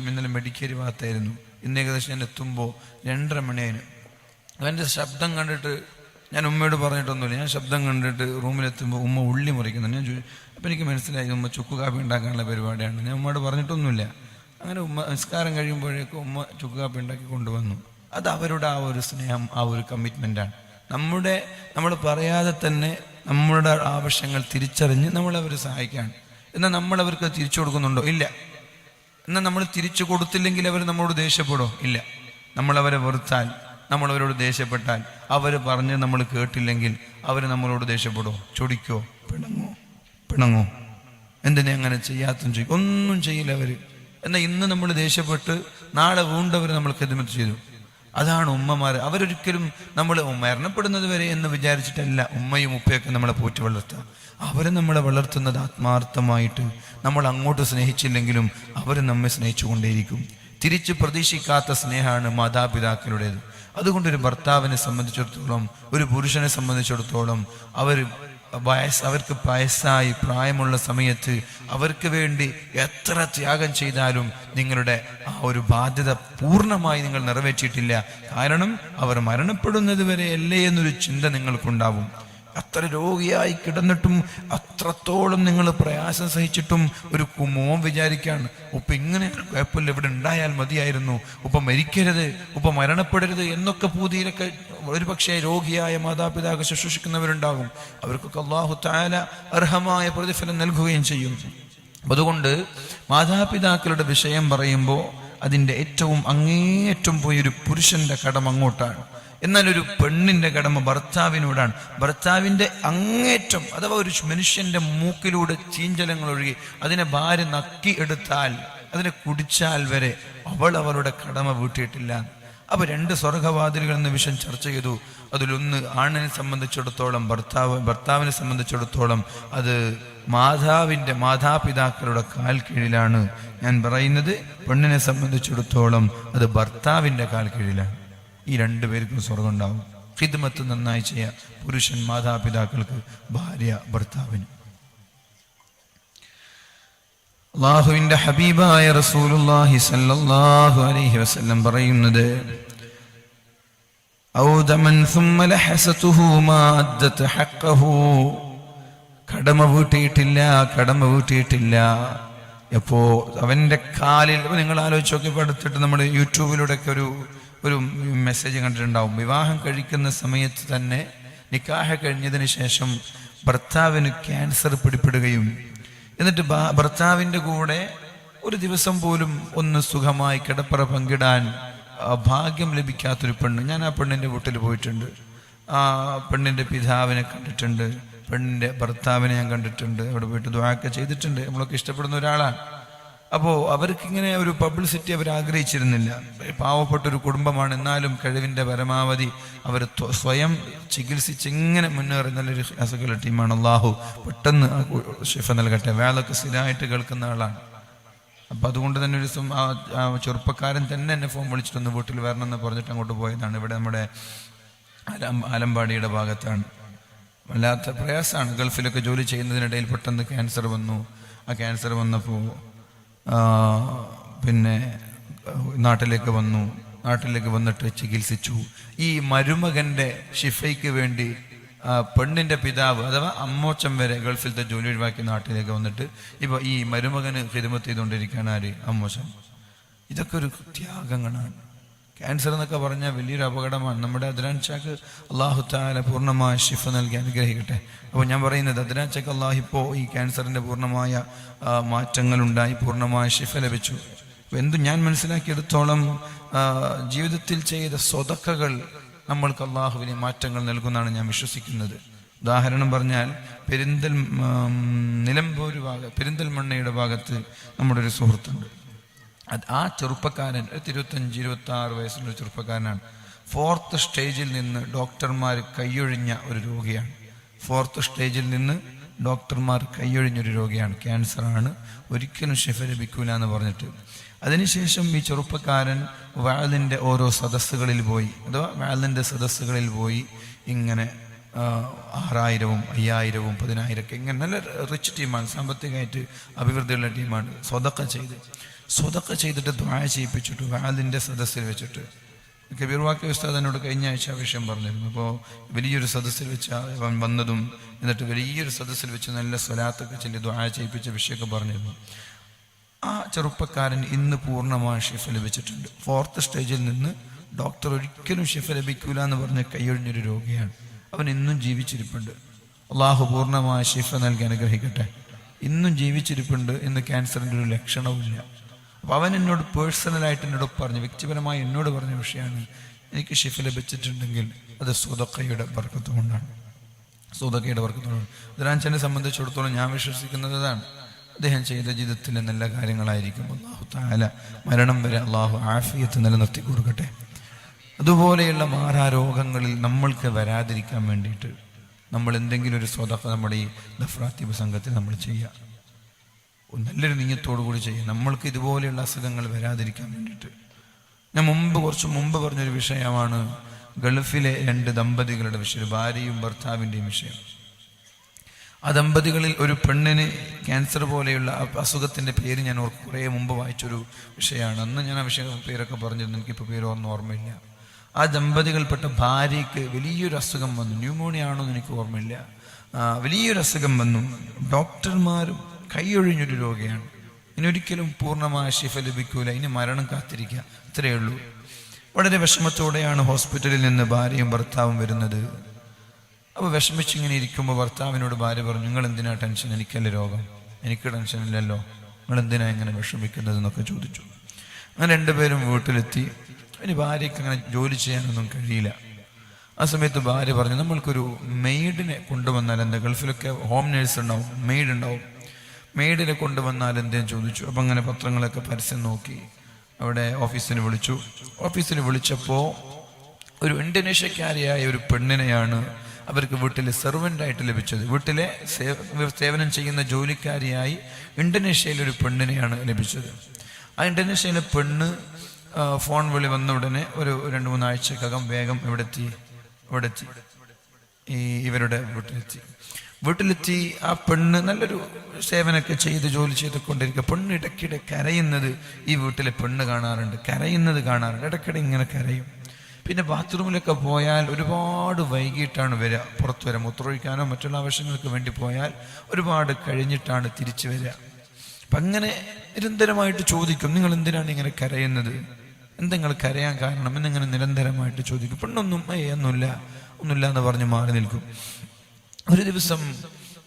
ഇന്നലെ മെഡിക്കേരി ഭാഗത്തായിരുന്നു. ഇന്ന് ഏകദേശം ഞാൻ എത്തുമ്പോൾ 2:30 മണിയായിരുന്നു. എൻ്റെ ശബ്ദം കണ്ടിട്ട് ഞാൻ ഉമ്മയോട് പറഞ്ഞിട്ടൊന്നുമില്ല. ഞാൻ ശബ്ദം കണ്ടിട്ട് റൂമിലെത്തുമ്പോൾ ഉമ്മ ഉള്ളി മുറിക്കുന്നു. ഞാൻ അപ്പം എനിക്ക് മനസ്സിലായി ഉമ്മ ചുക്ക് കാപ്പി ഉണ്ടാക്കാനുള്ള പരിപാടിയാണ്. ഞാൻ ഉമ്മയോട് പറഞ്ഞിട്ടൊന്നുമില്ല. അങ്ങനെ ഉമ്മ നിസ്കാരം കഴിയുമ്പോഴേക്കും ഉമ്മ ചുക്ക് കാപ്പി ഉണ്ടാക്കി കൊണ്ടുവന്നു. അത് അവരുടെ ആ ഒരു സ്നേഹം, ആ ഒരു കമ്മിറ്റ്മെൻറ്റാണ്. നമ്മൾ പറയാതെ തന്നെ നമ്മുടെ ആവശ്യങ്ങൾ തിരിച്ചറിഞ്ഞ് നമ്മളവർ സഹായിക്കുകയാണ്. എന്നാൽ നമ്മളവർക്ക് തിരിച്ചു കൊടുക്കുന്നുണ്ടോ? ഇല്ല. എന്നാൽ നമ്മൾ തിരിച്ചു കൊടുത്തില്ലെങ്കിൽ അവർ നമ്മളോട് ദേഷ്യപ്പെടോ? ഇല്ല. നമ്മളവരെ വെറുത്താൽ, നമ്മളവരോട് ദേഷ്യപ്പെട്ടാൽ, അവർ പറഞ്ഞ് നമ്മൾ കേട്ടില്ലെങ്കിൽ അവർ നമ്മളോട് ദേഷ്യപ്പെടോ? ചൊടിക്കോ? പിണങ്ങോ? എന്തിനെ അങ്ങനെ ചെയ്യാത്തും ചെയ്യും? ഒന്നും ചെയ്യില്ല അവർ. എന്നാൽ ഇന്ന് നമ്മൾ ദേഷ്യപ്പെട്ട് നാളെ വീണ്ടവർ നമ്മൾ ഖിദ്മത്ത് ചെയ്തു. അതാണ് ഉമ്മമാർ. അവരൊരിക്കലും നമ്മൾ മരണപ്പെടുന്നത് വരെ എന്ന് വിചാരിച്ചിട്ടല്ല ഉമ്മയും ഉപ്പയൊക്കെ നമ്മളെ പോറ്റി വളർത്തുക. അവരെ നമ്മളെ വളർത്തുന്നത് ആത്മാർത്ഥമായിട്ട്. നമ്മൾ അങ്ങോട്ട് സ്നേഹിച്ചില്ലെങ്കിലും അവർ നമ്മെ സ്നേഹിച്ചുകൊണ്ടേയിരിക്കും. തിരിച്ച് പ്രതീക്ഷിക്കാത്ത സ്നേഹമാണ് മാതാപിതാക്കളുടേത്. അതുകൊണ്ടൊരു ഭർത്താവിനെ സംബന്ധിച്ചിടത്തോളം, ഒരു പുരുഷനെ സംബന്ധിച്ചിടത്തോളം അവർക്ക് വയസ്സായി പ്രായമുള്ള സമയത്ത് അവർക്ക് വേണ്ടി എത്ര ത്യാഗം ചെയ്താലും നിങ്ങളുടെ ആ ഒരു ബാധ്യത പൂർണ്ണമായി നിങ്ങൾ നിറവേറ്റിയിട്ടില്ല. കാരണം അവർ മരണപ്പെടുന്നത് വരെ അല്ലേ എന്നൊരു ചിന്ത നിങ്ങൾക്കുണ്ടാവും. അത്ര രോഗിയായി കിടന്നിട്ടും അത്രത്തോളം നിങ്ങൾ പ്രയാസം സഹിച്ചിട്ടും ഒരു മോൻ വിചാരിക്കാണ്, ഉപ്പ ഇങ്ങനെ കുഴപ്പമില്ല, ഇവിടെ ഉണ്ടായാൽ മതിയായിരുന്നു, ഉപ്പ മരിക്കരുത്, ഉപ്പ മരണപ്പെടരുത് എന്നൊക്കെ പൂതിയിലൊക്കെ ഒരുപക്ഷെ രോഗിയായ മാതാപിതാക്കൾ ശുശ്രൂഷിക്കുന്നവരുണ്ടാകും. അവർക്കൊക്കെ അല്ലാഹു തആല അർഹമായ പ്രതിഫലം നൽകുകയും ചെയ്യും. അതുകൊണ്ട് മാതാപിതാക്കളുടെ വിഷയം പറയുമ്പോൾ അതിൻ്റെ ഏറ്റവും അങ്ങേയറ്റം പോയൊരു പുരുഷന്റെ കടമ അങ്ങോട്ടാണ്. എന്നാൽ ഒരു പെണ്ണിന്റെ കടമ ഭർത്താവിനോടാണ്. ഭർത്താവിന്റെ അങ്ങേറ്റം അഥവാ ഒരു മനുഷ്യന്റെ മൂക്കിലൂടെ ചീഞ്ചലങ്ങൾ ഒഴുകി അതിനെ ഭാര്യ നക്കി എടുത്താൽ, അതിനെ കുടിച്ചാൽ വരെ അവളുടെ കടമ വീട്ടിയിട്ടില്ല. അപ്പൊ 2 സ്വർഗവാതിലുകൾ എന്ന വിഷയം ചർച്ച ചെയ്തു. അതിലൊന്ന് ആണിനെ സംബന്ധിച്ചിടത്തോളം ഭർത്താവിനെ സംബന്ധിച്ചിടത്തോളം അത് മാതാപിതാക്കളുടെ കാൽ കീഴിലാണ്. ഞാൻ പറയുന്നത് പെണ്ണിനെ സംബന്ധിച്ചിടത്തോളം അത് ഭർത്താവിന്റെ കാൽ കീഴിലാണ്. ഈ 2 പേർക്കും സ്വർഗം ഉണ്ടാവും. ഖിദ്മത്ത് നന്നായി ചെയ്യാം, പുരുഷൻ മാതാപിതാക്കൾക്ക്, ഭാര്യ ഭർത്താവിന്. അല്ലാഹുവിന്റെ ഹബീബായ റസൂലുള്ളാഹി സ്വല്ലല്ലാഹു അലൈഹി വസല്ലം പറയുന്നത്, ഔദമൻ സുമ്മ ലഹസതുഹു മാ അദ്ദത ഹഖഹു. കടമ വീട്ടിയിട്ടില്ല. എപ്പോ അവന്റെ കാലിൽ, നിങ്ങൾ ആലോചിച്ച് നോക്കി, അടുത്തിട്ട് നമ്മൾ യൂട്യൂബിലൂടെയൊക്കെ ഒരു മെസ്സേജ് കണ്ടിട്ടുണ്ടാവും. വിവാഹം കഴിക്കുന്ന സമയത്ത് തന്നെ നിക്കാഹ് കഴിഞ്ഞതിന് ശേഷം ഭർത്താവിന് ക്യാൻസർ പിടിപെടുകയും എന്നിട്ട് ഭർത്താവിൻ്റെ കൂടെ ഒരു ദിവസം പോലും ഒന്ന് സുഖമായി കിടപ്പറ പങ്കിടാൻ ഭാഗ്യം ലഭിക്കാത്തൊരു പെണ്ണ്. ഞാൻ ആ പെണ്ണിൻ്റെ വീട്ടിൽ പോയിട്ടുണ്ട്. ആ പെണ്ണിൻ്റെ പിതാവിനെ കണ്ടിട്ടുണ്ട്, പെണ്ണിൻ്റെ ഭർത്താവിനെ ഞാൻ കണ്ടിട്ടുണ്ട്. അവിടെ പോയിട്ട് ദുആയൊക്കെ ചെയ്തിട്ടുണ്ട്. നമ്മളൊക്കെ ഇഷ്ടപ്പെടുന്ന ഒരാളാണ്. അപ്പോൾ അവർക്കിങ്ങനെ ഒരു പബ്ലിസിറ്റി അവർ ആഗ്രഹിച്ചിരുന്നില്ല. പാവപ്പെട്ടൊരു കുടുംബമാണ്, എന്നാലും കഴിവിൻ്റെ പരമാവധി അവർ സ്വയം ചികിത്സിച്ച് ഇങ്ങനെ മുന്നേറി നല്ലൊരു അസുഖമുള്ള ടീമാണ്. അള്ളാഹു പെട്ടെന്ന് ശിഫ നൽകട്ടെ. വേളൊക്കെ സ്ഥിരമായിട്ട് കേൾക്കുന്ന ആളാണ്. അപ്പം അതുകൊണ്ട് തന്നെ ഒരു ദിവസം ആ ചെറുപ്പക്കാരൻ തന്നെ എന്നെ ഫോൺ വിളിച്ചിട്ടൊന്ന് വീട്ടിൽ വരണം എന്ന് പറഞ്ഞിട്ട് അങ്ങോട്ട് പോയതാണ്. ഇവിടെ നമ്മുടെ ആലമ്പാടിയുടെ ഭാഗത്താണ്. വല്ലാത്ത പ്രയാസമാണ്. ഗൾഫിലൊക്കെ ജോലി ചെയ്യുന്നതിനിടയിൽ പെട്ടെന്ന് ക്യാൻസർ വന്നു. ആ ക്യാൻസർ വന്നപ്പോൾ പിന്നെ നാട്ടിലേക്ക് വന്നിട്ട് ചികിത്സിച്ചു. ഈ മരുമകന്റെ ഷിഫയ്ക്ക് വേണ്ടി പെണ്ണിന്റെ പിതാവ് അഥവാ അമ്മോച്ചൻ വരെ ഗൾഫിലത്തെ ജോലി ഒഴിവാക്കി നാട്ടിലേക്ക് വന്നിട്ട് ഇപ്പൊ ഈ മരുമകന് ഖിദ്മത്ത് ചെയ്തുകൊണ്ടിരിക്കുകയാണ്. ആര്? അമ്മോച്ചൻ. ഇതൊക്കെ ഒരു ത്യാഗങ്ങളാണ്. ക്യാൻസർ എന്നൊക്കെ പറഞ്ഞാൽ വലിയൊരു അപകടമാണ്. നമ്മുടെ അദ്നാൻ ഷാക്ക് അള്ളാഹു തആല പൂർണ്ണമായ ശിഫ നൽകി അനുഗ്രഹിക്കട്ടെ. അപ്പോൾ ഞാൻ പറയുന്നത്, അദ്നാൻ ഷാക്ക് അള്ളാഹു ഇപ്പോൾ ഈ ക്യാൻസറിൻ്റെ പൂർണ്ണമായ മാറ്റങ്ങളുണ്ടായി, പൂർണ്ണമായ ശിഫ ലഭിച്ചു. എന്തും ഞാൻ മനസ്സിലാക്കിയെടുത്തോളം ജീവിതത്തിൽ ചെയ്ത സ്വതക്കകൾ നമ്മൾക്ക് അള്ളാഹുവിന് മാറ്റങ്ങൾ നൽകുന്നതാണ് ഞാൻ വിശ്വസിക്കുന്നത്. ഉദാഹരണം പറഞ്ഞാൽ നിലമ്പൂർ പെരിന്തൽമണ്ണയുടെ ഭാഗത്ത് നമ്മുടെ ഒരു സുഹൃത്തുണ്ട്. ആ ചെറുപ്പക്കാരൻ 25-26 വയസ്സുള്ള ചെറുപ്പക്കാരനാണ്. 4th സ്റ്റേജിൽ നിന്ന് ഡോക്ടർമാർ കൈയൊഴിഞ്ഞ ഒരു രോഗിയാണ്. 4th സ്റ്റേജിൽ നിന്ന് ഡോക്ടർമാർ കൈയൊഴിഞ്ഞൊരു രോഗിയാണ്. ക്യാൻസറാണ്, ഒരിക്കലും ശിഫ ലഭിക്കൂല എന്ന് പറഞ്ഞിട്ട്. അതിനുശേഷം ഈ ചെറുപ്പക്കാരൻ വഅലിൻ്റെ ഓരോ സദസ്സുകളിൽ പോയി, അഥവാ വഅലിൻ്റെ സദസ്സുകളിൽ പോയി ഇങ്ങനെ 6000, 5000, 10000 ഇങ്ങനെ നല്ല റിച്ച് ടീമാണ്, സാമ്പത്തികമായിട്ട് അഭിവൃദ്ധിയുള്ള ടീമാണ്. സ്വതക്ക ചെയ്തിട്ട് ദുആ ചെയ്യിപ്പിച്ചിട്ട് വഅലിൻ്റെ സദസ്സിൽ വെച്ചിട്ട്. കബീർ വാക്കി ഉസ്താദ് എന്നോട് കഴിഞ്ഞ ആഴ്ച ആ വിഷയം പറഞ്ഞിരുന്നു. അപ്പോൾ വലിയൊരു സദസ്സിൽ വെച്ച് അവൻ വന്നതും എന്നിട്ട് വലിയൊരു സദസ്സിൽ വെച്ച് നല്ല സ്വലാത്തൊക്കെ ചൊല്ലി ദുആ ചെയ്യിപ്പിച്ച വിഷയമൊക്കെ പറഞ്ഞിരുന്നു. ആ ചെറുപ്പക്കാരൻ ഇന്ന് പൂർണ്ണമായ ശിഫ ലഭിച്ചിട്ടുണ്ട്. 4th സ്റ്റേജിൽ നിന്ന് ഡോക്ടർ ഒരിക്കലും ശിഫ ലഭിക്കൂല എന്ന് പറഞ്ഞ് കൈയൊഴിഞ്ഞൊരു രോഗിയാണ്. അവൻ ഇന്നും ജീവിച്ചിരിപ്പുണ്ട്. അള്ളാഹു പൂർണ്ണമായ ശിഫ നൽകി അനുഗ്രഹിക്കട്ടെ. ഇന്നും ജീവിച്ചിരിപ്പുണ്ട്. ഇന്ന് ക്യാൻസറിൻ്റെ ഒരു ലക്ഷണവുമില്ല. അപ്പോൾ അവൻ എന്നോട് പേഴ്സണലായിട്ട് വ്യക്തിപരമായി എന്നോട് പറഞ്ഞ വിഷയമാണ്, എനിക്ക് ശിഫ ലഭിച്ചിട്ടുണ്ടെങ്കിൽ അത് സ്വതക്കയുടെ ബർക്കത്ത് കൊണ്ടാണ്. ദുരാൻചനെ സംബന്ധിച്ചിടത്തോളം ഞാൻ വിശ്വസിക്കുന്നത് അതാണ്. അദ്ദേഹം ചെയ്ത ജീവിതത്തിലെ നല്ല കാര്യങ്ങളായിരിക്കും. അല്ലാഹു തആല മരണം വരെ അള്ളാഹു ആഫിയത്ത് നിലനിർത്തി കൊടുക്കട്ടെ. അതുപോലെയുള്ള മാറാരോഗങ്ങളിൽ നമ്മൾക്ക് വരാതിരിക്കാൻ വേണ്ടിയിട്ട് നമ്മൾ എന്തെങ്കിലും ഒരു സ്വതക്ക നമ്മുടെ ഈ ദഫ്രാത്തീബ് സംഘത്തിൽ നമ്മൾ ചെയ്യുക. നല്ലൊരു നീയത്തോടു കൂടി ചെയ്യുക, നമ്മൾക്ക് ഇതുപോലെയുള്ള അസുഖങ്ങൾ വരാതിരിക്കാൻ വേണ്ടിയിട്ട്. ഞാൻ കുറച്ച് മുമ്പ് പറഞ്ഞൊരു വിഷയമാണ് ഗൾഫിലെ 2 ദമ്പതികളുടെ വിഷയം, ഭാര്യയും ഭർത്താവിൻ്റെയും വിഷയം. ആ ദമ്പതികളിൽ ഒരു പെണ്ണിന് ക്യാൻസർ പോലെയുള്ള അസുഖത്തിൻ്റെ പേര് ഞാൻ കുറേ മുമ്പ് വായിച്ചൊരു വിഷയമാണ്. അന്ന് ഞാൻ ആ പേരൊക്കെ പറഞ്ഞിരുന്നു, എനിക്കിപ്പോൾ പേര് ഓർമ്മയില്ല. ആ ദമ്പതികൾപ്പെട്ട ഭാര്യയ്ക്ക് വലിയൊരു അസുഖം വന്നു. ന്യൂമോണിയ ആണോ എന്ന് എനിക്ക് ഓർമ്മയില്ല. വലിയൊരു അസുഖം വന്നു. ഡോക്ടർമാരും കൈയൊഴിഞ്ഞൊരു രോഗിയാണ്. ഇനി ഒരിക്കലും പൂർണ്ണമായ ശിഫ ലഭിക്കൂല, ഇനി മരണം കാത്തിരിക്കുക, ഇത്രയേ ഉള്ളൂ. വളരെ വിഷമത്തോടെയാണ് ഹോസ്പിറ്റലിൽ നിന്ന് ഭാര്യയും ഭർത്താവും വരുന്നത്. അപ്പോൾ വിഷമിച്ചിങ്ങനെ ഇരിക്കുമ്പോൾ ഭർത്താവിനോട് ഭാര്യ പറഞ്ഞു, നിങ്ങൾ എന്തിനാ ടെൻഷൻ? എനിക്കല്ലേ രോഗം, എനിക്ക് ടെൻഷൻ ഇല്ലല്ലോ, നിങ്ങൾ എന്തിനാ ഇങ്ങനെ വിഷമിക്കുന്നത് എന്നൊക്കെ ചോദിച്ചു. അങ്ങനെ രണ്ടുപേരും വീട്ടിലെത്തി. ഇനി ഭാര്യയ്ക്ക് അങ്ങനെ ജോലി ചെയ്യാനൊന്നും കഴിയില്ല. ആ സമയത്ത് ഭാര്യ പറഞ്ഞു, നമ്മൾക്കൊരു മെയ്ഡിനെ കൊണ്ടുവന്നാൽ എന്താ, ഗൾഫിലൊക്കെ ഹോം നേഴ്സ് ഉണ്ടാവും, മെയ്ഡ് ഉണ്ടാവും, മെയ്ഡിനെ കൊണ്ടുവന്നാൽ എന്തേലും ചോദിച്ചു. അപ്പം അങ്ങനെ പത്രങ്ങളൊക്കെ പരസ്യം നോക്കി അവിടെ ഓഫീസിന് വിളിച്ചു. ഓഫീസിന് വിളിച്ചപ്പോൾ ഒരു ഇന്തോനേഷ്യക്കാരിയായ ഒരു പെണ്ണിനെയാണ് അവർക്ക് വീട്ടിലെ സെർവൻ്റായിട്ട് ലഭിച്ചത്. വീട്ടിലെ സേവനം ചെയ്യുന്ന ജോലിക്കാരിയായി ഇന്തോനേഷ്യയിലൊരു പെണ്ണിനെയാണ് ലഭിച്ചത്. ആ ഇന്തോനേഷ്യയിലെ പെണ്ണ് ഫോൺ വിളി വന്ന ഉടനെ ഒരു 2-3 ആഴ്ചക്കകം വേഗം ഇവിടെ എത്തി ഇവരുടെ വീട്ടിലെത്തി. ആ പെണ്ണ് നല്ലൊരു സേവനമൊക്കെ ചെയ്ത് ജോലി ചെയ്തുകൊണ്ടിരിക്കുക. പെണ്ണ് ഇടയ്ക്കിടെ കരയുന്നത് ഈ വീട്ടിലെ പെണ്ണ് കാണാറുണ്ട്, ഇടയ്ക്കിടെ ഇങ്ങനെ കരയും. പിന്നെ ബാത്റൂമിലൊക്കെ പോയാൽ ഒരുപാട് വൈകിട്ടാണ് വരിക, പുറത്തു വരിക. മൂത്രമൊഴിക്കാനോ മറ്റുള്ള ആവശ്യങ്ങൾക്ക് വേണ്ടി പോയാൽ ഒരുപാട് കഴിഞ്ഞിട്ടാണ് തിരിച്ചു വരിക. അപ്പം അങ്ങനെ നിരന്തരമായിട്ട് ചോദിക്കും, നിങ്ങൾ എന്തിനാണ് ഇങ്ങനെ കരയുന്നത്, എന്തെങ്കിലും കരയാൻ കാരണം എന്നിങ്ങനെ നിരന്തരമായിട്ട് ചോദിക്കും. പെണ്ണൊന്നും ഒന്നുമില്ല എന്ന് പറഞ്ഞ് മാറി നിൽക്കും. ഒരു ദിവസം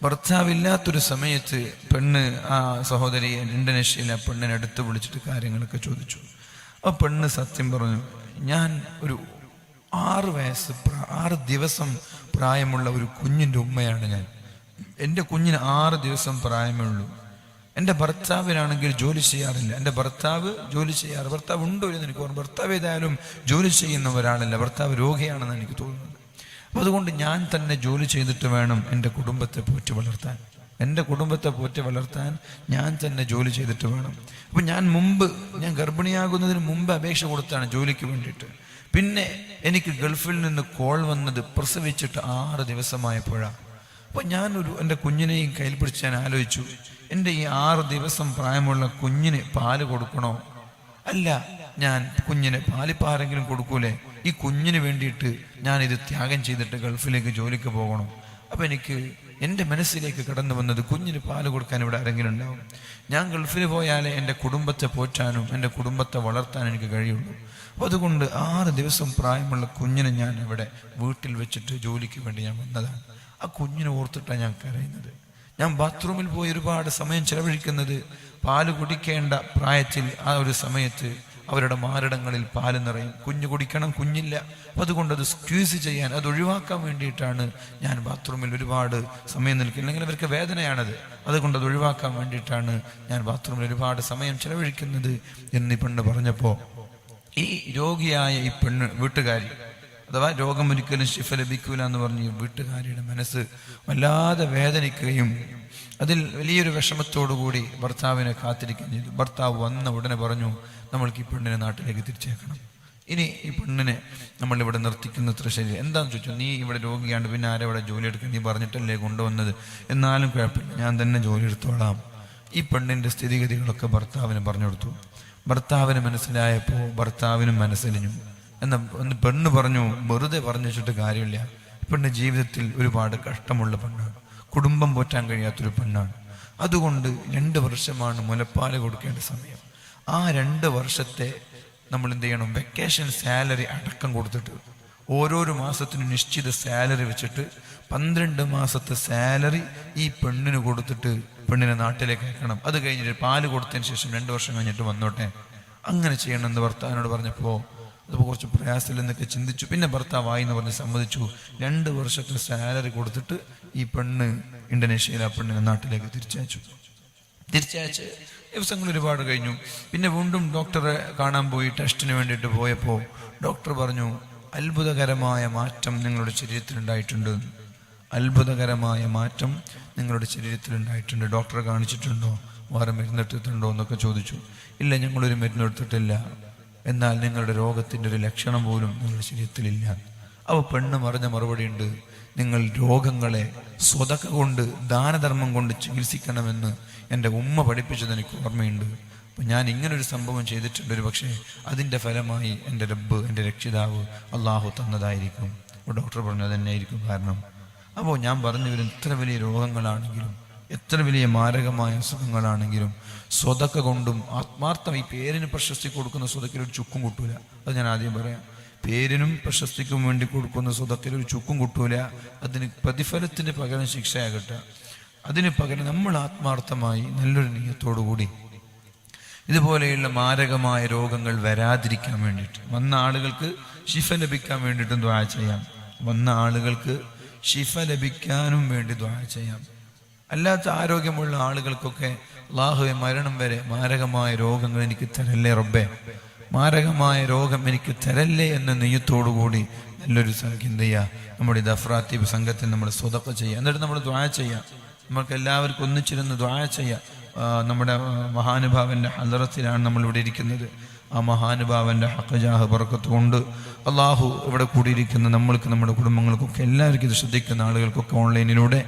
ഭർത്താവില്ലാത്തൊരു സമയത്ത് പെണ്ണ് ആ സഹോദരി ഇന്തോനേഷ്യയിലെ പെണ്ണിനെ അടുത്ത് വിളിച്ചിട്ട് കാര്യങ്ങളൊക്കെ ചോദിച്ചു. ആ പെണ്ണ് സത്യം പറഞ്ഞു, ഞാൻ ഒരു 6 ദിവസം പ്രായമുള്ള ഒരു കുഞ്ഞിൻ്റെ ഉമ്മയാണ് ഞാൻ. എൻ്റെ കുഞ്ഞിന് 6 ദിവസം പ്രായമേ ഉള്ളൂ. എൻ്റെ ഭർത്താവിനാണെങ്കിൽ ജോലി ചെയ്യാറില്ല. എൻ്റെ ഭർത്താവ് ഉണ്ടോ എന്ന് എനിക്ക് ഓർമ്മ. ഭർത്താവ് ഏതായാലും ജോലി ചെയ്യുന്ന ഒരാളല്ല, ഭർത്താവ് രോഗിയാണെന്ന് എനിക്ക് തോന്നുന്നത്. അപ്പം അതുകൊണ്ട് ഞാൻ തന്നെ ജോലി ചെയ്തിട്ട് വേണം എൻ്റെ കുടുംബത്തെ പോറ്റി വളർത്താൻ ഞാൻ തന്നെ ജോലി ചെയ്തിട്ട് വേണം. അപ്പം ഞാൻ ഗർഭിണിയാകുന്നതിന് മുമ്പ് അപേക്ഷ കൊടുത്താണ് ജോലിക്ക് വേണ്ടിയിട്ട്. പിന്നെ എനിക്ക് ഗൾഫിൽ നിന്ന് കോൾ വന്നത് പ്രസവിച്ചിട്ട് 6 ദിവസമായപ്പോഴാണ്. അപ്പോൾ എൻ്റെ കുഞ്ഞിനെയും കയ്യിൽ പിടിച്ച് ഞാൻ ആലോചിച്ചു, എൻ്റെ ഈ 6 ദിവസം പ്രായമുള്ള കുഞ്ഞിന് പാല് കൊടുക്കണോ? അല്ല, ഞാൻ കുഞ്ഞിന് പാലിപ്പാരെങ്കിലും കൊടുക്കൂലേ? ഈ കുഞ്ഞിന് വേണ്ടിയിട്ട് ഞാനിത് ത്യാഗം ചെയ്തിട്ട് ഗൾഫിലേക്ക് ജോലിക്ക് പോകണം. അപ്പം എൻ്റെ മനസ്സിലേക്ക് കടന്നു വന്നത്, കുഞ്ഞിന് പാല് കൊടുക്കാൻ ഇവിടെ ആരെങ്കിലും ഉണ്ടാവും. ഞാൻ ഗൾഫിൽ പോയാലേ എൻ്റെ കുടുംബത്തെ പോറ്റാനും എൻ്റെ കുടുംബത്തെ വളർത്താനും എനിക്ക് കഴിയുള്ളൂ. അപ്പോൾ അതുകൊണ്ട് 6 ദിവസം പ്രായമുള്ള കുഞ്ഞിനെ ഞാൻ ഇവിടെ വീട്ടിൽ വെച്ചിട്ട് ജോലിക്ക് വേണ്ടി ഞാൻ വന്നതാണ്. ആ കുഞ്ഞിനെ ഓർത്തിട്ടാണ് ഞാൻ കരയുന്നത്. ഞാൻ ബാത്റൂമിൽ പോയി ഒരുപാട് സമയം ചെലവഴിക്കുന്നത് പാല് കുടിക്കേണ്ട പ്രായത്തിൽ ആ ഒരു സമയത്ത് അവരുടെ മാരടങ്ങളിൽ പാല് നിറയും. കുഞ്ഞ് കുടിക്കണം, കുഞ്ഞില്ല. അപ്പം അതുകൊണ്ട് അത് സ്ക്വീസ് ചെയ്യാൻ, അത് ഒഴിവാക്കാൻ വേണ്ടിയിട്ടാണ് ഞാൻ ബാത്റൂമിൽ ഒരുപാട് സമയം നിൽക്കുന്നത്. അല്ലെങ്കിൽ അവർക്ക് വേദനയാണത്. അതുകൊണ്ട് അത് ഒഴിവാക്കാൻ വേണ്ടിയിട്ടാണ് ഞാൻ ബാത്റൂമിൽ ഒരുപാട് സമയം ചെലവഴിക്കുന്നത് എന്നീ പെണ്ണ് പറഞ്ഞപ്പോൾ ഈ രോഗിയായ ഈ വീട്ടുകാരി, അഥവാ രോഗമൊരിക്കലും ശിഫ ലഭിക്കൂല എന്ന് പറഞ്ഞ് ഈ വീട്ടുകാരിയുടെ മനസ്സ് വല്ലാതെ വേദനിക്കുകയും അതിൽ വലിയൊരു വിഷമത്തോടുകൂടി ഭർത്താവിനെ കാത്തിരിക്കുകയും ചെയ്തു. ഭർത്താവ് വന്ന ഉടനെ പറഞ്ഞു, നമ്മൾക്ക് ഈ പെണ്ണിനെ നാട്ടിലേക്ക് തിരിച്ചേക്കണം. ഇനി ഈ പെണ്ണിനെ നമ്മളിവിടെ നിർത്തിക്കുന്നത്ര ശരി. എന്താണെന്ന് ചോദിച്ചു, നീ ഇവിടെ രോഗിയാണ്ട് പിന്നെ ആരെവിടെ ജോലി എടുക്കാൻ, നീ പറഞ്ഞിട്ടല്ലേ കൊണ്ടുവന്നത്, എന്നാലും കുഴപ്പമില്ല, ഞാൻ തന്നെ ജോലി എടുത്തോളാം. ഈ പെണ്ണിൻ്റെ സ്ഥിതിഗതികളൊക്കെ ഭർത്താവിന് പറഞ്ഞു കൊടുത്തു. ഭർത്താവിന് മനസ്സിലായപ്പോൾ ഭർത്താവിനും മനസ്സിലിഞ്ഞു. ഒന്ന് പെണ്ണ് പറഞ്ഞു, വെറുതെ പറഞ്ഞു വെച്ചിട്ട് കാര്യമില്ല. പെണ്ണ് ജീവിതത്തിൽ ഒരുപാട് കഷ്ടമുള്ള പെണ്ണാണ്, കുടുംബം പോറ്റാൻ കഴിയാത്തൊരു പെണ്ണാണ്. അതുകൊണ്ട് 2 വർഷമാണ് മുലപ്പാല് കൊടുക്കേണ്ട സമയം. ആ 2 വർഷത്തെ നമ്മൾ എന്ത് ചെയ്യണം, വെക്കേഷൻ സാലറി അടക്കം കൊടുത്തിട്ട് ഓരോരോ മാസത്തിനും നിശ്ചിത സാലറി വെച്ചിട്ട് 12 മാസത്തെ സാലറി ഈ പെണ്ണിന് കൊടുത്തിട്ട് പെണ്ണിനെ നാട്ടിലേക്ക് അയക്കണം. അത് കഴിഞ്ഞിട്ട് പാല് കൊടുത്തതിന് ശേഷം 2 വർഷം കഴിഞ്ഞിട്ട് വന്നോട്ടെ. അങ്ങനെ ചെയ്യണമെന്ന് ഭർത്താവിനോട് പറഞ്ഞപ്പോൾ അതിപ്പോൾ കുറച്ച് പ്രയാസത്തിൽ എന്നൊക്കെ ചിന്തിച്ചു. പിന്നെ ഭർത്താവായി എന്ന് പറഞ്ഞ് സമ്മതിച്ചു. 2 വർഷത്തെ സാലറി കൊടുത്തിട്ട് ഈ പെണ്ണ് ഇന്തോനേഷ്യയിൽ ആ പെണ്ണിനെ നാട്ടിലേക്ക് തിരിച്ചയച്ചു. ദിവസങ്ങൾ ഒരുപാട് കഴിഞ്ഞു. പിന്നെ വീണ്ടും ഡോക്ടറെ കാണാൻ പോയി ടെസ്റ്റിന് വേണ്ടിയിട്ട് പോയപ്പോൾ ഡോക്ടർ പറഞ്ഞു, അത്ഭുതകരമായ മാറ്റം നിങ്ങളുടെ ശരീരത്തിലുണ്ടായിട്ടുണ്ട്. ഡോക്ടറെ കാണിച്ചിട്ടുണ്ടോ, വേറെ മരുന്നെടുത്തിട്ടുണ്ടോ എന്നൊക്കെ ചോദിച്ചു. ഇല്ല, ഞങ്ങളൊരു മരുന്നെടുത്തിട്ടില്ല. എന്നാൽ നിങ്ങളുടെ രോഗത്തിൻ്റെ ഒരു ലക്ഷണം പോലും നിങ്ങളുടെ ശരീരത്തിലില്ല. അപ്പോൾ പെണ്ണ് പറഞ്ഞ മറുപടി ഉണ്ട്, നിങ്ങൾ രോഗങ്ങളെ സ്വതക്ക കൊണ്ട്, ദാനധർമ്മം കൊണ്ട് ചികിത്സിക്കണമെന്ന് എൻ്റെ ഉമ്മ പഠിപ്പിച്ചത് എനിക്ക് ഓർമ്മയുണ്ട്. അപ്പം ഞാൻ ഇങ്ങനൊരു സംഭവം ചെയ്തിട്ടുണ്ട്. ഒരു പക്ഷേ അതിൻ്റെ ഫലമായി എൻ്റെ റബ്ബ്, എൻ്റെ രക്ഷിതാവ് അള്ളാഹു തന്നതായിരിക്കും. അപ്പോൾ ഡോക്ടർ പറഞ്ഞു അതന്നെയായിരിക്കും കാരണം. അപ്പോൾ ഞാൻ പറഞ്ഞു വരും, എത്ര വലിയ രോഗങ്ങളാണെങ്കിലും, എത്ര വലിയ മാരകമായ അസുഖങ്ങളാണെങ്കിലും സ്വതക്ക കൊണ്ടും ആത്മാർത്ഥം, ഈ പേരിന് പ്രശസ്തി കൊടുക്കുന്ന സ്വതക്കിൽ ഒരു ചുക്കും കിട്ടൂല. അത് ഞാൻ ആദ്യം പറയാം. പേരിനും പ്രശസ്തിക്കും വേണ്ടി കൊടുക്കുന്ന സ്വതക്കിൽ ഒരു ചുക്കും കിട്ടൂല. അതിന് പ്രതിഫലത്തിന് പകരം ശിക്ഷയാകട്ടെ. അതിന് പകരം നമ്മൾ ആത്മാർത്ഥമായി നല്ലൊരു നീയത്തോടുകൂടി ഇതുപോലെയുള്ള മാരകമായ രോഗങ്ങൾ വരാതിരിക്കാൻ വേണ്ടിയിട്ട്, വന്ന ആളുകൾക്ക് ശിഫ ലഭിക്കാൻ വേണ്ടിയിട്ടും ദുആ ചെയ്യാം. വന്ന ആളുകൾക്ക് ശിഫ ലഭിക്കാനും വേണ്ടി ദുആ ചെയ്യാം. അല്ലാത്ത ആരോഗ്യമുള്ള ആളുകൾക്കൊക്കെ അല്ലാഹുവേ മരണം വരെ മാരകമായ രോഗങ്ങൾ എനിക്ക് തരല്ലേ റബ്ബേ, മാരകമായ രോഗം എനിക്ക് തരല്ലേ എന്ന നെയ്യത്തോടുകൂടി നല്ലൊരു എന്ത് ചെയ്യുക, നമ്മുടെ ദഫ്രാത്തീബ് സംഘത്തിൽ നമ്മൾ സ്വതക്ക ചെയ്യുക. എന്നിട്ട് നമ്മൾ ദുആ ചെയ്യാം. നമുക്ക് എല്ലാവർക്കും ഒന്നിച്ചിരുന്ന് ദുആ ചെയ്യാം. നമ്മുടെ മഹാനുഭാവന്റെ ഹദറത്തിലാണ് നമ്മൾ ഇവിടെ ഇരിക്കുന്നത്. ആ മഹാനുഭാവന്റെ ഹഖജാഹ് ബർക്കത്ത് കൊണ്ട് അള്ളാഹു ഇവിടെ കൂടിയിരിക്കുന്ന നമ്മൾക്ക്, നമ്മുടെ കുടുംബങ്ങൾക്കൊക്കെ, എല്ലാവർക്കും ഇത് ശ്രദ്ധിക്കുന്ന ആളുകൾക്കൊക്കെ, ഓൺലൈനിലൂടെ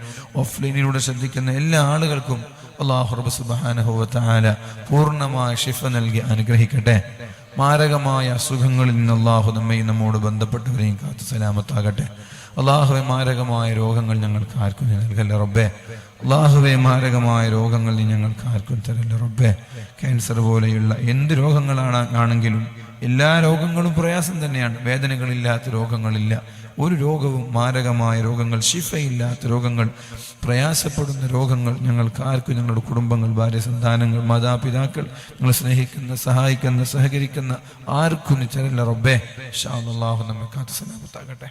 ഓഫ്ലൈനിലൂടെ ശ്രദ്ധിക്കുന്ന എല്ലാ ആളുകൾക്കും അള്ളാഹു റബ്ബ് സുബ്ഹാനഹു വ തആല പൂർണ്ണമായ ശിഫ നൽകി അനുഗ്രഹിക്കട്ടെ. മാരകമായ അസുഖങ്ങളിൽ നിന്ന് അള്ളാഹു നമ്മയും നമ്മോട് ബന്ധപ്പെട്ടവരെയും കാത്തു സലാമത്താകട്ടെ. അള്ളാഹുവെ മാരകമായ രോഗങ്ങൾ ഞങ്ങൾക്ക് ആർക്കും നൽകല്ല റബ്ബേ. അള്ളാഹുവെ മാരകമായ രോഗങ്ങൾ നീ ഞങ്ങൾക്ക് ആർക്കും തരല്ല റബ്ബേ. ക്യാൻസർ പോലെയുള്ള എന്ത് രോഗങ്ങളാണെങ്കിലും എല്ലാ രോഗങ്ങളും പ്രയാസം തന്നെയാണ്. വേദനകളില്ലാത്ത രോഗങ്ങളില്ല. ഒരു രോഗവും മാരകമായ രോഗങ്ങൾ, ശിഫയില്ലാത്ത രോഗങ്ങൾ, പ്രയാസപ്പെടുന്ന രോഗങ്ങൾ ഞങ്ങൾക്ക് ആർക്കും, ഞങ്ങളുടെ കുടുംബങ്ങൾ, ഭാര്യ, സന്താനങ്ങൾ, മാതാപിതാക്കൾ, ഞങ്ങൾ സ്നേഹിക്കുന്ന, സഹായിക്കുന്ന, സഹകരിക്കുന്ന ആർക്കും നീ തരല്ല റബ്ബേ. ഇൻഷാ അല്ലാഹ് നമ്മെ കാത്തു സലാമത്താകട്ടെ.